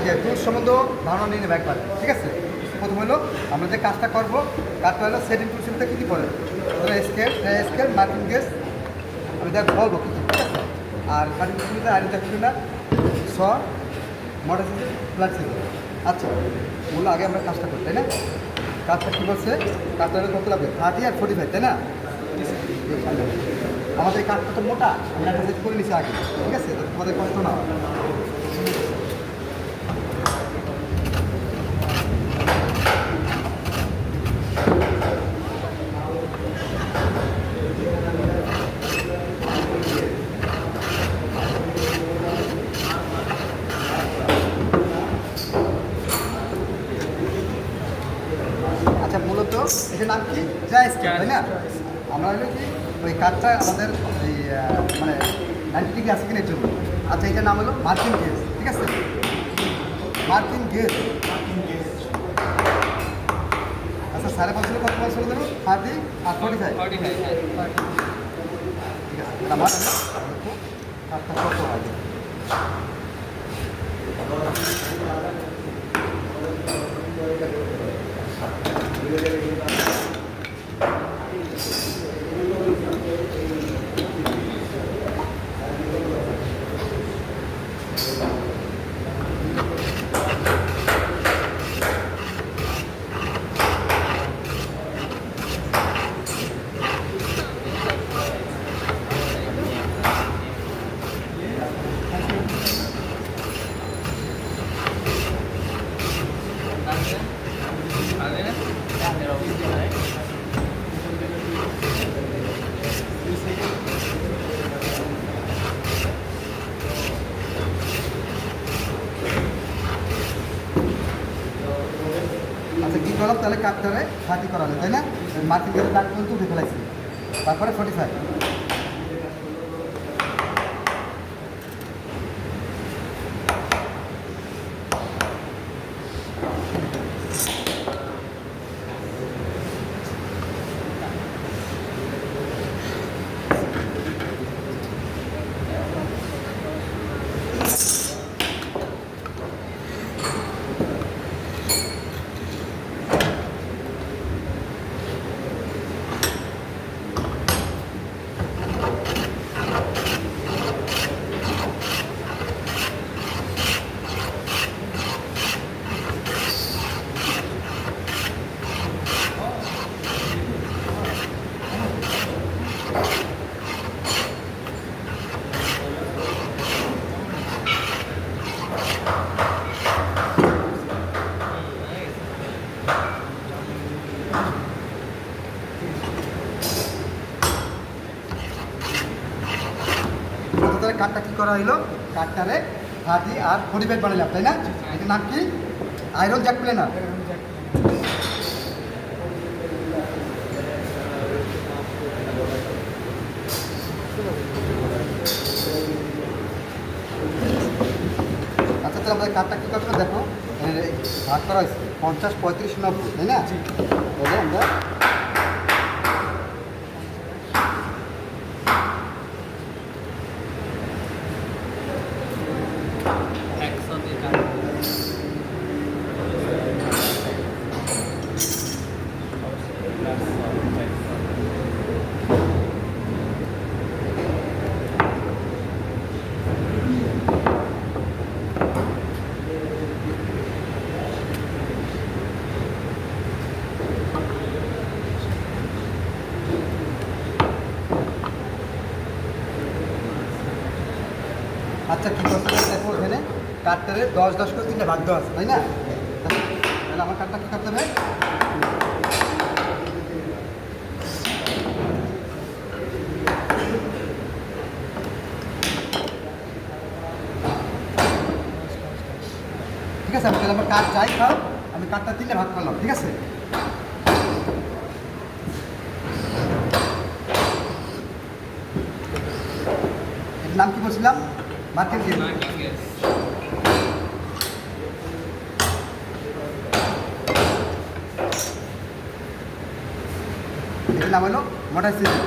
ওকে, tools সম্বন্ধে ধারণা নিয়ে নেবে একবার, ঠিক আছে? প্রথম হলো আমরা যে কাজটা করবো, কাজটা হলো সেটিং টুলসের মধ্যে কী কী পড়ে, স্কেল মার্কিং গেজ, আমি দেখ বলবো কিছু, ঠিক আছে? আর কাটিং টুলসের মধ্যে আর দেখছি না স মডেল প্লাগ ছিল। আচ্ছা, বললো আগে আমরা কাজটা করি, তাই না? কাজটা কী বলছে, কাজটা হলো কত লাগবে 30 আর 45, তাই না? আমাদের কাঠটা তো মোটা, আমরা একটা সেট করে নিচ্ছি আগে, ঠিক আছে? তোমাদের কষ্ট না হয়। আচ্ছা, মূলত এটার নাম কি, যা স্কেল, তাই না? আমরা হলো কি ওই কাঠটা আমাদের এই মানে 90 ডিগ্রি আছে কিনা এর জন্য। আচ্ছা, এটার নাম হলো মার্কিং গেজ, ঠিক আছে? Marking gauge. আচ্ছা, সাড়ে বছর কত বছর দেবো, 30 আর 45, ঠিক আছে? আমার কাঠটা কত হয় আচ্ছা, কী করলাম তাহলে কাঠটারে 30 করালে, তাই না? মার্কিং গেজের কাঠ কিন্তু উঠে ফেলাইছি, তারপরে 45। কাঠটা কী করা হইলো, কাঠটারে 30 আর 45 বানাইলাম, তাই না? এটার নাম কি, আয়রন জ্যাক প্লেনার। আচ্ছা, তাহলে আমাদের কাঠটা কী করতে দেখো, ভাগ করা হয়েছে 50, 35, 90, তাই না? তাহলে আমরা আচ্ছা, কী করতে হবে দেখো, এখানে কাঠটারে 10 করে 3টে ভাগ দেওয়া আছে, তাই না? তাহলে আমার কাঠটা কী করতে হবে, ঠিক আছে? আমি তাহলে আমার কাঠ যাই খাও, আমি কাঠটা 3টে ভাগ করলাম, ঠিক আছে? এর নাম কি বলছিলাম, মার্কিং গেজ। এটার নাম হলো মোটর সিস্টেম।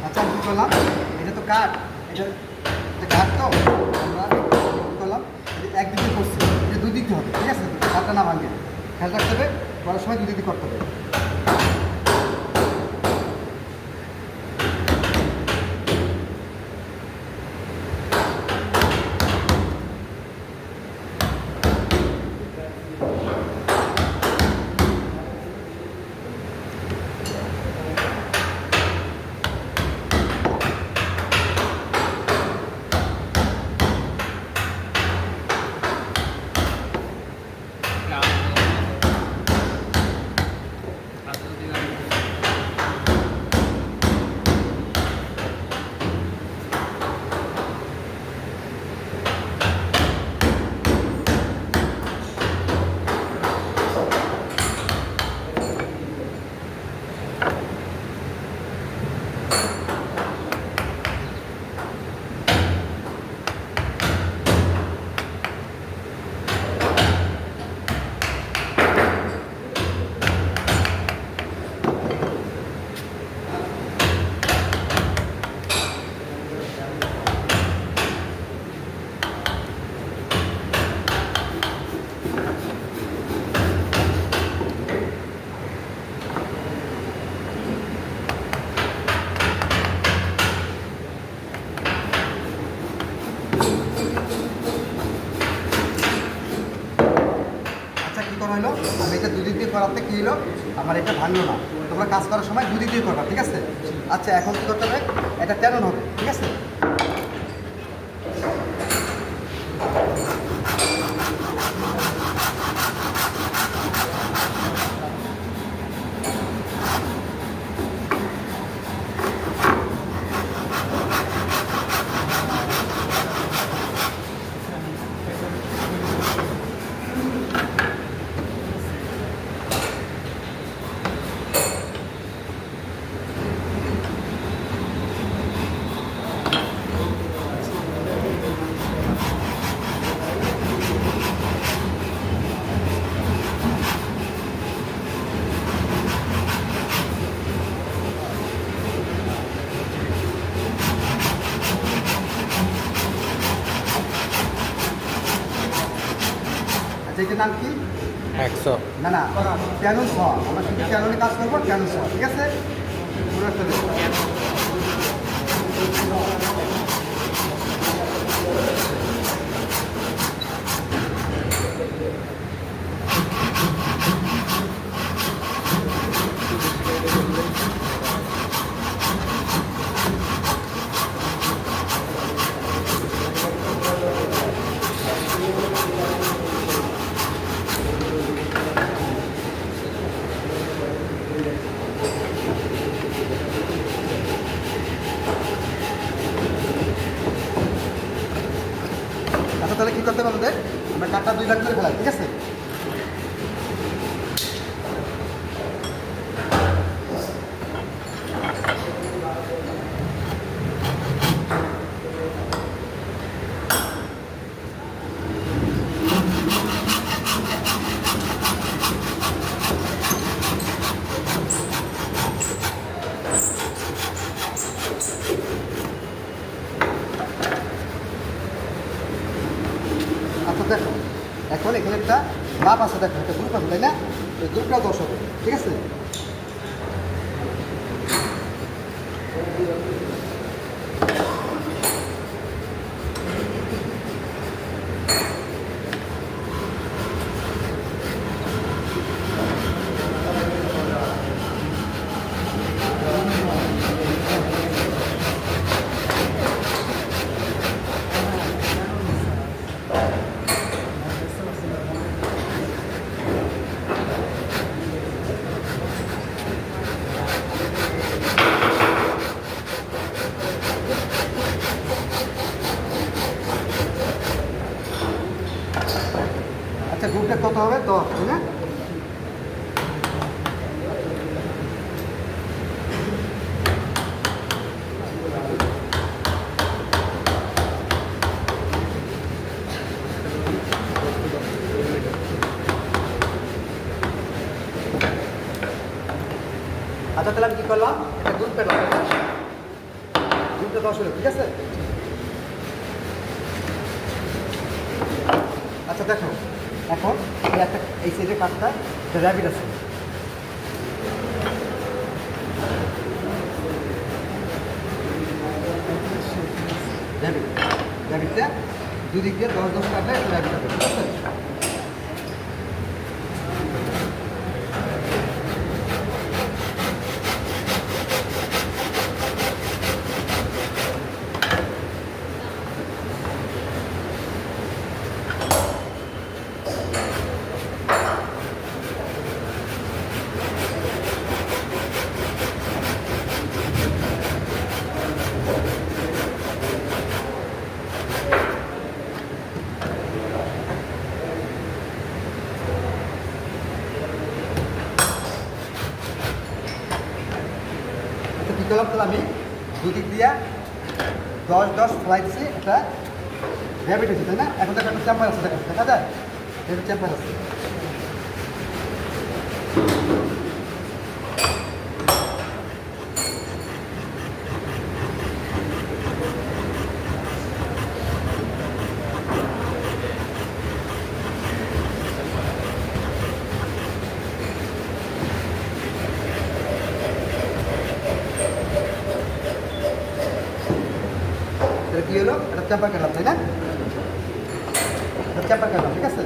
আচ্ছা কি করলাম, এটা তো কাঠ, এটা কাঠ তো আমরা কি করলাম, একদিক দিয়ে করছি, এটা দুই দিক দিয়ে হবে, ঠিক আছে, কাঠটা না ভাঙে খেয়াল রাখতে হবে, করার সময় দুই দিক দিয়ে করতে হবে। হলো আমি এটা দুদিক দিয়ে করাতে কী হলো, আমার এটা ভাঙলো না। তোমরা কাজ করার সময় দুদিক দিয়ে করবা, ঠিক আছে? আচ্ছা এখন কী করতে হবে, এটা টেনন হবে, ঠিক আছে? এটার নাম কি? 100 না না, ক্যানন ছ, আমরা শুধু ক্যাননে কাজ করবো, ক্যানন ছ, ঠিক আছে? মনে রাখতে হবে। তাহলে কী করতে হবে আমাদের, আমরা কাঠটা 2 ভাগ করে ফেলাই, ঠিক আছে? আচ্ছা দেখো, এখন এখানে একটা মাপ আছে, দেখো একটা গ্রুপ আছে, তাই না? এই গ্রুপটা 10 হবে, ঠিক আছে? আচ্ছা তাহলে আমি কী করলাম, এটা গুণ পেলাম, গুণটা 10 হলো, ঠিক আছে। আচ্ছা দেখো, এখন একটা এই সাইডের কাঠটা একটা র্যাবিট আছে, র্যাবিট, র্যাবিটটা দুদিক দিয়ে 10 কাটলে একটা র্যাবিট হবে, ঠিক আছে। কী করলাম তাহলে আমি দুদিক দিয়া 10 ফ্লাই দিচ্ছি, একটা র্যাবিট হয়েছে, তাই না। এখন দেখো একটা চ্যাম্পার আছে, দেখো দেখা যায়, একটা চ্যাম্পার আছে। এটা কী হলো, একটা চ্যাম্পার কাটলাম, তাই না, একটা চ্যাম্পার কাটলাম, ঠিক আছে।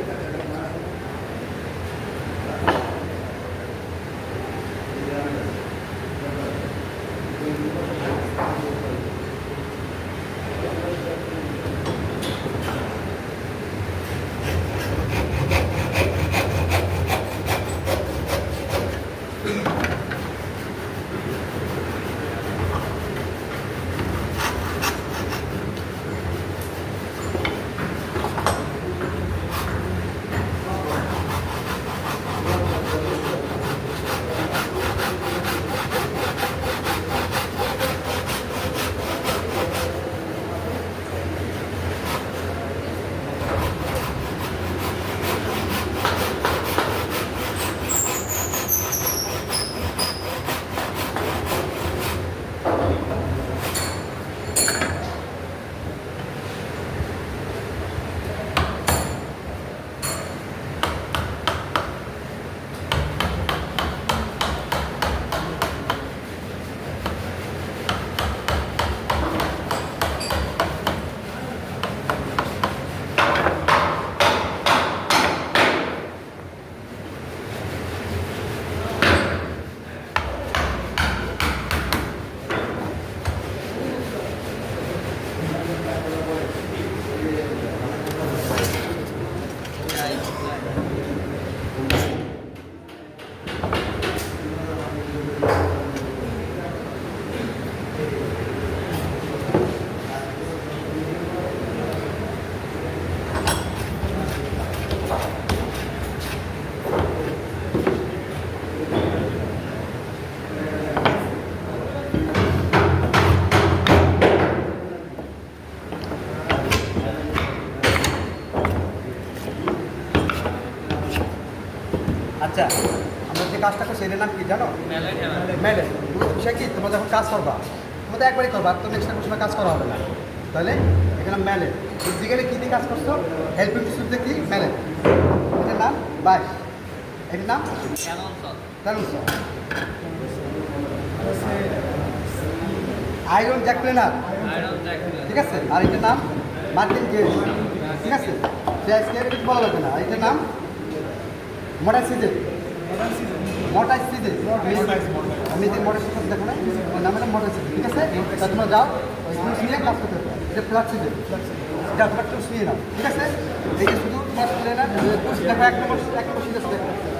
আচ্ছা, আমরা যে কাজটা করছি এটার নাম কি জানো, মেলে। বিষয় কি, তোমরা যখন কাজ করবা তোমরা একবারই করবা, তো নেক্সট কোনো সময় কাজ করা হবে না, তাহলে এখানে মেলে ফিজিক্যালি কী দিয়ে কাজ করছো, হেল্পিং টুলস কি মেলে, এটার নাম বাইশ, এটার নাম ট্যানসন, আয়রন জ্যাক প্লেনার, ঠিক আছে। আর এটার নাম মার্কিন গেজ, ঠিক আছে। এটা বলা লাগবে না। আর এটার নাম মোটর সিজে, মোটর সিজে, আমি যে মোটর সিজে দেখো না, ওর নাম হলো মোটর সিজে, ঠিক আছে। তা তোমরা যাও ওই টুলস নিয়ে কাজ করতে পারো। এটা ফ্ল্যাট সিজে, যা তোমার টুলস নিয়ে নাও, ঠিক আছে। এই যে শুধু টুলস প্লেনার টুলস দেখো, এক নম্বর সিজে দেখো।